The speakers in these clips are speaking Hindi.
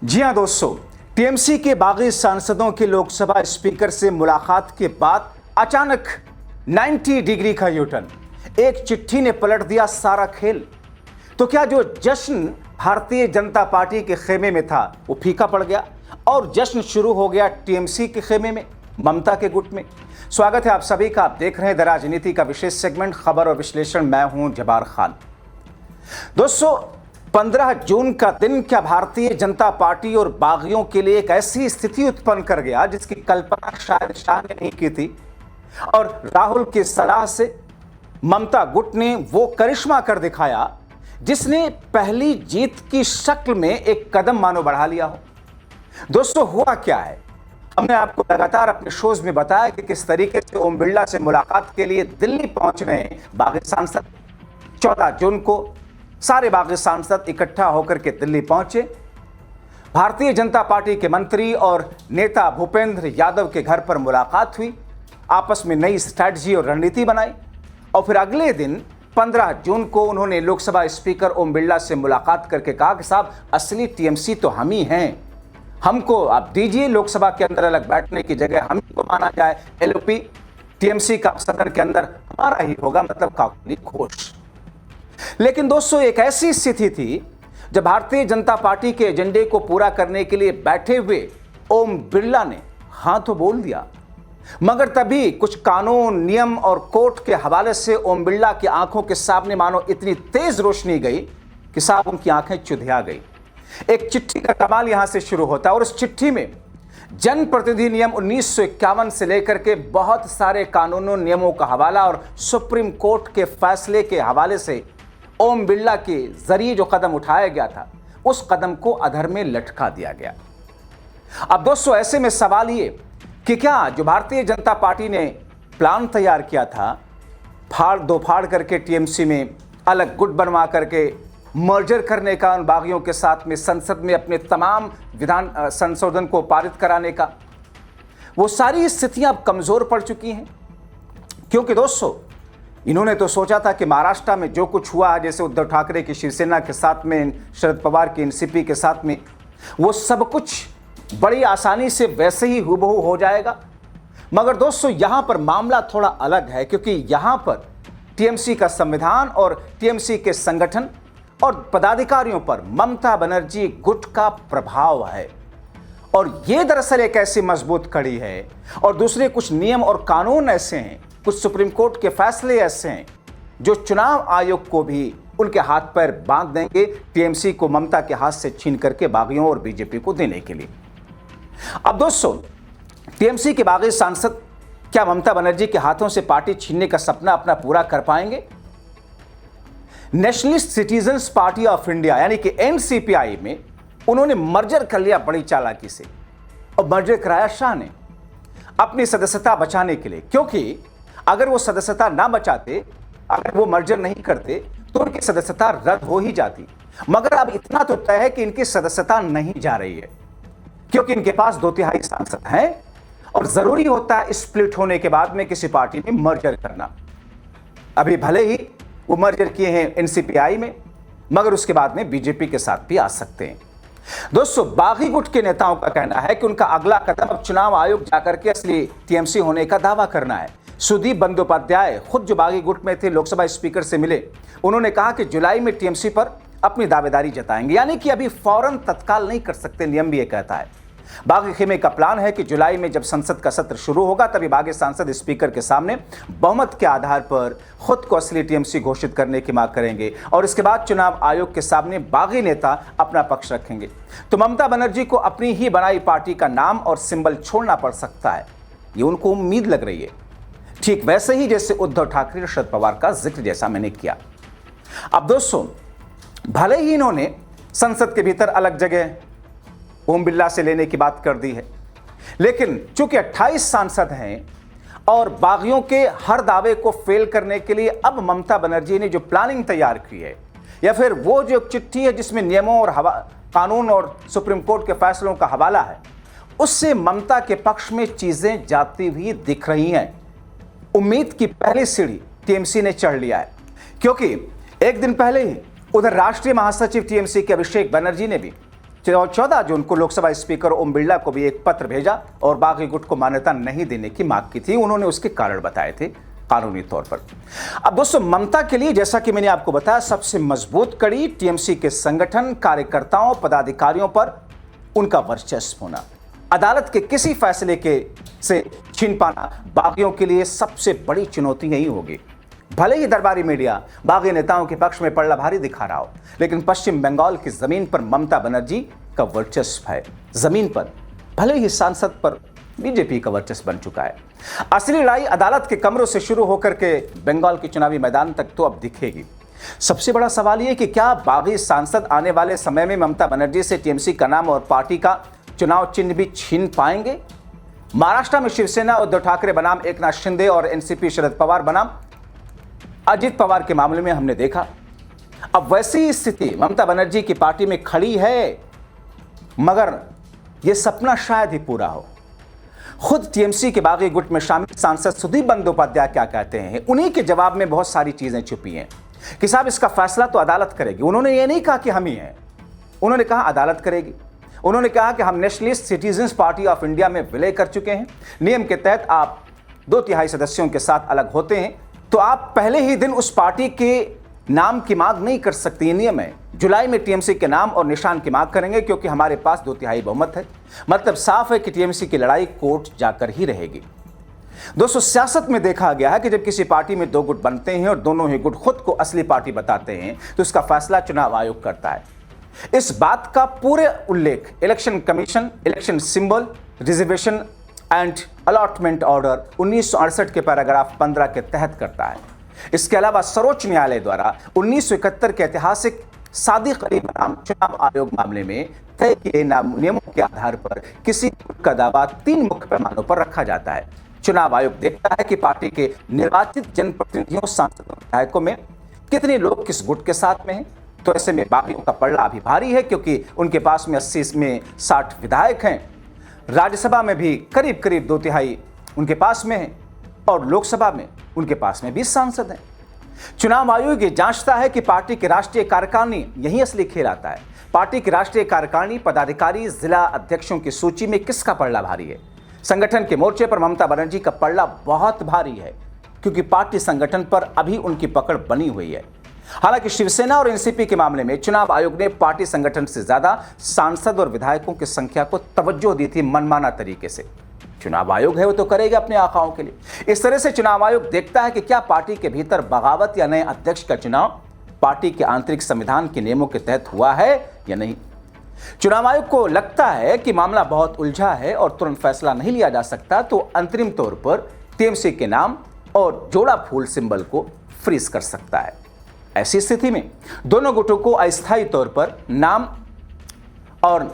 जी हां दोस्तों, टीएमसी के बागी सांसदों की लोकसभा स्पीकर से मुलाकात के बाद अचानक 90 डिग्री का यूटर्न, एक चिट्ठी ने पलट दिया सारा खेल। तो क्या जो जश्न भारतीय जनता पार्टी के खेमे में था वो फीका पड़ गया और जश्न शुरू हो गया टीएमसी के खेमे में, ममता के गुट में। स्वागत है आप सभी का। आप देख रहे हैं द राजनीति का विशेष सेगमेंट खबर और विश्लेषण। मैं हूं जबार खान। दोस्तों, 15 जून का दिन क्या भारतीय जनता पार्टी और बागियों के लिए एक ऐसी स्थिति उत्पन्न कर गया जिसकी कल्पना शायद शाह ने नहीं की थी। और राहुल की सलाह से ममता गुट ने वो करिश्मा कर दिखाया जिसने पहली जीत की शक्ल में एक कदम मानो बढ़ा लिया हो। दोस्तों, हुआ क्या है, हमने आपको लगातार अपने शोज में बताया कि किस तरीके से ओम बिरला से मुलाकात के लिए दिल्ली पहुंच रहे हैं बागी सांसद। 14 जून को सारे बागी सांसद इकट्ठा होकर के दिल्ली पहुंचे। भारतीय जनता पार्टी के मंत्री और नेता भूपेंद्र यादव के घर पर मुलाकात हुई, आपस में नई स्ट्रैटेजी और रणनीति बनाई। और फिर अगले दिन 15 जून को उन्होंने लोकसभा स्पीकर ओम बिरला से मुलाकात करके कहा कि साहब, असली टीएमसी तो हम ही हैं, हमको आप दीजिए लोकसभा के अंदर अलग बैठने की जगह हम को माना जाए। एलओपी टीएमसी का सदन के अंदर हमारा ही होगा, मतलब काकुली घोष। लेकिन दोस्तों, एक ऐसी स्थिति थी जब भारतीय जनता पार्टी के एजेंडे को पूरा करने के लिए बैठे हुए ओम बिरला ने हाँ तो बोल दिया, मगर तभी कुछ कानून, नियम और कोर्ट के हवाले से ओम बिरला की आंखों के सामने मानो इतनी तेज रोशनी गई कि साहब उनकी आंखें चुधिया गई। एक चिट्ठी का कमाल यहां से शुरू होता है और उस चिट्ठी में जनप्रतिनिधि नियम 1951 से लेकर के बहुत सारे कानूनों, नियमों का हवाला और सुप्रीम कोर्ट के फैसले के हवाले से ओम बिरला के जरिए जो कदम उठाया गया था उस कदम को अधर में लटका दिया गया। अब दोस्तों, ऐसे में सवाल ये कि क्या जो भारतीय जनता पार्टी ने प्लान तैयार किया था, फाड़ दो फाड़ करके टीएमसी में अलग गुट बनवा करके मर्जर करने का, उन बागियों के साथ में संसद में अपने तमाम विधान संशोधन को पारित कराने का, वो सारी स्थितियां अब कमजोर पड़ चुकी हैं। क्योंकि दोस्तों, इन्होंने तो सोचा था कि महाराष्ट्र में जो कुछ हुआ है, जैसे उद्धव ठाकरे की शिवसेना के साथ में, शरद पवार की एनसीपी के साथ में, वो सब कुछ बड़ी आसानी से वैसे ही हूबहू हो जाएगा। मगर दोस्तों, यहां पर मामला थोड़ा अलग है, क्योंकि यहां पर टीएमसी का संविधान और टीएमसी के संगठन और पदाधिकारियों पर ममता बनर्जी गुट का प्रभाव है। और यह दरअसल एक ऐसी मजबूत कड़ी है, और दूसरे कुछ नियम और कानून ऐसे हैं, कुछ सुप्रीम कोर्ट के फैसले ऐसे हैं जो चुनाव आयोग को भी उनके हाथ पैर बांध देंगे टीएमसी को ममता के हाथ से छीन करके बागियों और बीजेपी को देने के लिए। अब दोस्तों, टीएमसी के बागी सांसद क्या ममता बनर्जी के हाथों से पार्टी छीनने का सपना अपना पूरा कर पाएंगे? Nationalist citizens party of India यानी कि एनसीपीआई में उन्होंने मर्जर कर लिया बड़ी चालाकी से, और मर्जर कराया शाह ने अपनी सदस्यता बचाने के लिए। क्योंकि अगर वो सदस्यता ना बचाते, अगर वो मर्जर नहीं करते, तो उनकी सदस्यता रद्द हो ही जाती। मगर अब इतना तो तय है कि इनकी सदस्यता नहीं जा रही है, क्योंकि इनके पास 2/3 सांसद हैं और जरूरी होता है स्प्लिट होने के बाद में किसी पार्टी में मर्जर करना। अभी भले ही वो मर्जर किए हैं एनसीपीआई में, मगर उसके बाद में बीजेपी के साथ भी आ सकते हैं। दोस्तों, बागी गुट के नेताओं का कहना है कि उनका अगला कदम अब चुनाव आयोग जाकर के असली टीएमसी होने का दावा करना है। सुदीप बंदोपाध्याय खुद जो बागी गुट में थे, लोकसभा स्पीकर से मिले, उन्होंने कहा कि जुलाई में टीएमसी पर अपनी दावेदारी जताएंगे, यानी कि अभी फौरन तत्काल नहीं कर सकते, नियम भी ये कहता है। बागी खेमे का प्लान है कि जुलाई में जब संसद का सत्र शुरू होगा तभी बागी सांसद स्पीकर के सामने बहुमत के आधार पर खुद को असली टीएमसी घोषित करने की मांग करेंगे, और इसके बाद चुनाव आयोग के सामने बागी नेता अपना पक्ष रखेंगे। तो ममता बनर्जी को अपनी ही बनाई पार्टी का नाम और सिंबल छोड़ना पड़ सकता है, ये उनको उम्मीद लग रही है, ठीक वैसे ही जैसे उद्धव ठाकरे और शरद पवार का जिक्र जैसा मैंने किया। अब दोस्तों, भले ही इन्होंने संसद के भीतर अलग जगह ओम बिरला से लेने की बात कर दी है, लेकिन चूंकि 28 सांसद हैं और बागियों के हर दावे को फेल करने के लिए अब ममता बनर्जी ने जो प्लानिंग तैयार की है, या फिर वो जो चिट्ठी है जिसमें नियमों और कानून और सुप्रीम कोर्ट के फैसलों का हवाला है, उससे ममता के पक्ष में चीजें जाती हुई दिख रही हैं। उम्मीद की पहली सीढ़ी टीएमसी ने चढ़ लिया है, क्योंकि एक दिन पहले ही उधर राष्ट्रीय महासचिव टीएमसी के अभिषेक बनर्जी ने भी 14 जून को लोकसभा स्पीकर ओम बिरला को भी एक पत्र भेजा और बागी गुट को मान्यता नहीं देने की मांग की थी। उन्होंने उसके कारण बताए थे कानूनी तौर पर। अब दोस्तों, ममता के लिए जैसा कि मैंने आपको बताया, सबसे मजबूत कड़ी टीएमसी के संगठन, कार्यकर्ताओं, पदाधिकारियों पर उनका वर्चस्व होना। अदालत के किसी फैसले से छीन पाना बागियों के लिए सबसे बड़ी चुनौती यही होगी। भले ही दरबारी मीडिया बागी नेताओं के पक्ष में पलड़ा भारी दिखा रहा हो, लेकिन पश्चिम बंगाल की जमीन पर ममता बनर्जी का वर्चस्व है। जमीन पर भले ही सांसद पर बीजेपी का वर्चस्व बन चुका है। असली लड़ाई अदालत के कमरों से शुरू होकर के बंगाल के चुनावी मैदान तक तो अब दिखेगी। सबसे बड़ा सवाल यह कि क्या बागी सांसद आने वाले समय में ममता बनर्जी से टीएमसी का नाम और पार्टी का चुनाव चिन्ह भी छीन पाएंगे? महाराष्ट्र में शिवसेना उद्धव ठाकरे बनाम एकनाथ शिंदे और एनसीपी शरद पवार बनाम अजित पवार के मामले में हमने देखा। अब वैसी स्थिति ममता बनर्जी की पार्टी में खड़ी है, मगर यह सपना शायद ही पूरा हो। खुद टीएमसी के बागी गुट में शामिल सांसद सुदीप बंदोपाध्याय क्या कहते हैं, उन्हीं के जवाब में बहुत सारी चीजें छुपी हैं कि साहब इसका फैसला तो अदालत करेगी। उन्होंने ये नहीं कहा कि हम ही हैं, उन्होंने कहा अदालत करेगी। उन्होंने कहा कि हम nationalist citizens party of India में विलय कर चुके हैं। नियम के तहत आप 2/3 सदस्यों के साथ अलग होते हैं तो आप पहले ही दिन उस पार्टी के नाम की मांग नहीं कर सकती। नियम है। जुलाई में टीएमसी के नाम और निशान की मांग करेंगे क्योंकि हमारे पास 2/3 बहुमत है। मतलब साफ है कि टीएमसी की लड़ाई कोर्ट जाकर ही रहेगी। दोस्तों, सियासत में देखा गया है कि जब किसी पार्टी में 2 गुट बनते हैं और दोनों ही गुट खुद को असली पार्टी बताते हैं तो इसका फैसला चुनाव आयोग करता है। इस बात का पूरे उल्लेख election commission election symbol reservation and allotment order 1968 के पैराग्राफ 15 के तहत करता है। इसके अलावा सर्वोच्च न्यायालय द्वारा 1971 के ऐतिहासिक सादिक अली बनाम चुनाव आयोग मामले में तय किए नियमों के आधार पर किसी का दावा 3 मुख्य पैमानों पर रखा जाता है। चुनाव आयोग देखता है कि पार्टी के निर्वाचित जनप्रतिनिधियों, सांसदों, विधायकों में कितने लोग किस गुट के साथ में हैं। तो ऐसे में बागियों का पलड़ा अभी भारी है क्योंकि उनके पास में 80 में 60 विधायक हैं। राज्यसभा में भी करीब करीब 2/3 उनके पास में है और लोकसभा में उनके पास में 20 सांसद हैं। चुनाव आयोग ये जांचता है कि पार्टी की राष्ट्रीय कार्यकारिणी, यही असली खेल आता है, पार्टी की राष्ट्रीय कार्यकारिणी पदाधिकारी जिला अध्यक्षों की सूची में किसका पलड़ा भारी है। संगठन के मोर्चे पर ममता बनर्जी का पलड़ा बहुत भारी है क्योंकि पार्टी संगठन पर अभी उनकी पकड़ बनी हुई है। हालांकि शिवसेना और एनसीपी के मामले में चुनाव आयोग ने पार्टी संगठन से ज्यादा सांसद और विधायकों की संख्या को तवज्जो दी थी मनमाना तरीके से। चुनाव आयोग है वो तो करेगा अपने आकाओं के लिए। इस तरह से चुनाव आयोग देखता है कि क्या पार्टी के भीतर बगावत या नए अध्यक्ष का चुनाव पार्टी के आंतरिक संविधान के नियमों के तहत हुआ है या नहीं। चुनाव आयोग को लगता है कि मामला बहुत उलझा है और तुरंत फैसला नहीं लिया जा सकता, तो अंतरिम तौर पर टीएमसी के नाम और जोड़ा फूल सिंबल को फ्रीज कर सकता है। ऐसी स्थिति में दोनों गुटों को अस्थायी तौर पर नाम और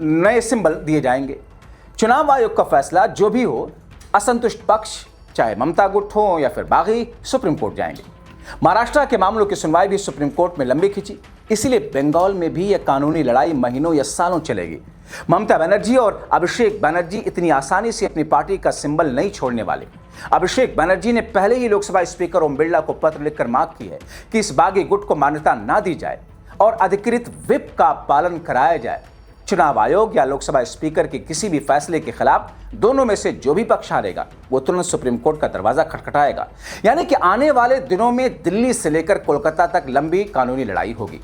नए सिंबल दिए जाएंगे। चुनाव आयोग का फैसला जो भी हो, असंतुष्ट पक्ष चाहे ममता गुट हो या फिर बागी सुप्रीम कोर्ट जाएंगे। महाराष्ट्र के मामलों की सुनवाई भी सुप्रीम कोर्ट में लंबी खिंची, इसलिए बंगाल में भी यह कानूनी लड़ाई महीनों या सालों चलेगी। ममता बनर्जी और अभिषेक बनर्जी इतनी आसानी से अपनी पार्टी का सिंबल नहीं छोड़ने वाले। अभिषेक बनर्जी ने पहले ही लोकसभा स्पीकर ओम बिरला को पत्र लिखकर मांग की है कि इस बागी गुट को मान्यता ना दी जाए और अधिकृत व्हिप का पालन कराया जाए। चुनाव आयोग या लोकसभा स्पीकर के किसी भी फैसले के खिलाफ दोनों में से जो भी पक्ष हारेगा वो तुरंत सुप्रीम कोर्ट का दरवाजा खटखटाएगा। यानी कि आने वाले दिनों में दिल्ली से लेकर कोलकाता तक लंबी कानूनी लड़ाई होगी।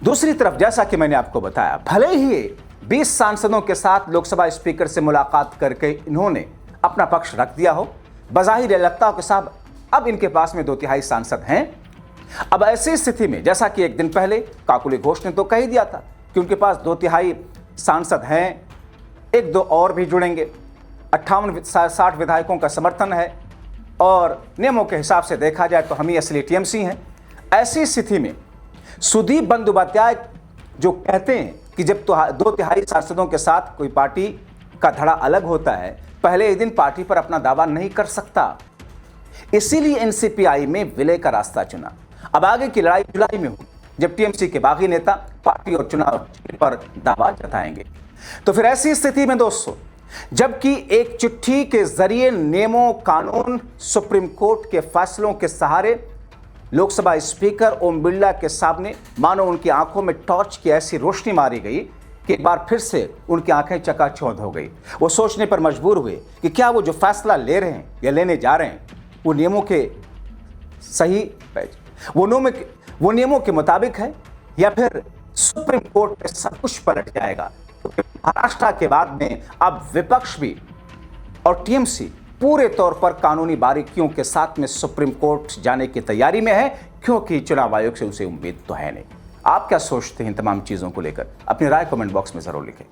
दूसरी तरफ, जैसा कि मैंने आपको बताया, भले ही 20 सांसदों के साथ लोकसभा स्पीकर से मुलाकात करके इन्होंने अपना पक्ष रख दिया हो, बज़ाहिर लगता हो कि साहब अब इनके पास में 2/3 सांसद हैं। अब ऐसी स्थिति में, जैसा कि एक दिन पहले काकुली घोष ने तो कह ही दिया था कि उनके पास 2/3 सांसद हैं, 1-2 और भी जुड़ेंगे, 58-60 विधायकों का समर्थन है और नियमों के हिसाब से देखा जाए तो हम ही असली टीएमसी हैं। ऐसी स्थिति में सुदीप बंदोपाध्याय जो कहते हैं कि जब 2/3 सांसदों के साथ कोई पार्टी का धड़ा अलग होता है, पहले ही दिन पार्टी पर अपना दावा नहीं कर सकता, इसीलिए एनसीपीआई में विलय का रास्ता चुना। अब आगे की लड़ाई जुलाई में होगी जब टीएमसी के बागी नेता पार्टी और चुनाव पर दावा जताएंगे। तो फिर ऐसी स्थिति में दोस्तों, जबकि एक चिट्ठी के जरिए नियमों, कानून, सुप्रीम कोर्ट के फैसलों के सहारे लोकसभा स्पीकर ओम बिरला के सामने मानो उनकी आंखों में टॉर्च की ऐसी रोशनी मारी गई कि एक बार फिर से उनकी आंखें चकाचौंध हो गई। वो सोचने पर मजबूर हुए कि क्या वो जो फैसला ले रहे हैं या लेने जा रहे हैं वो नियमों के सही वो नियमों के मुताबिक है या फिर सुप्रीम कोर्ट में सब कुछ पलट जाएगा। क्योंकि महाराष्ट्र के बाद में अब विपक्ष भी और टीएमसी पूरे तौर पर कानूनी बारीकियों के साथ में सुप्रीम कोर्ट जाने की तैयारी में है, क्योंकि चुनाव आयोग से उसे उम्मीद तो है नहीं। आप क्या सोचते हैं इन तमाम चीजों को लेकर? अपनी राय कमेंट बॉक्स में जरूर लिखें।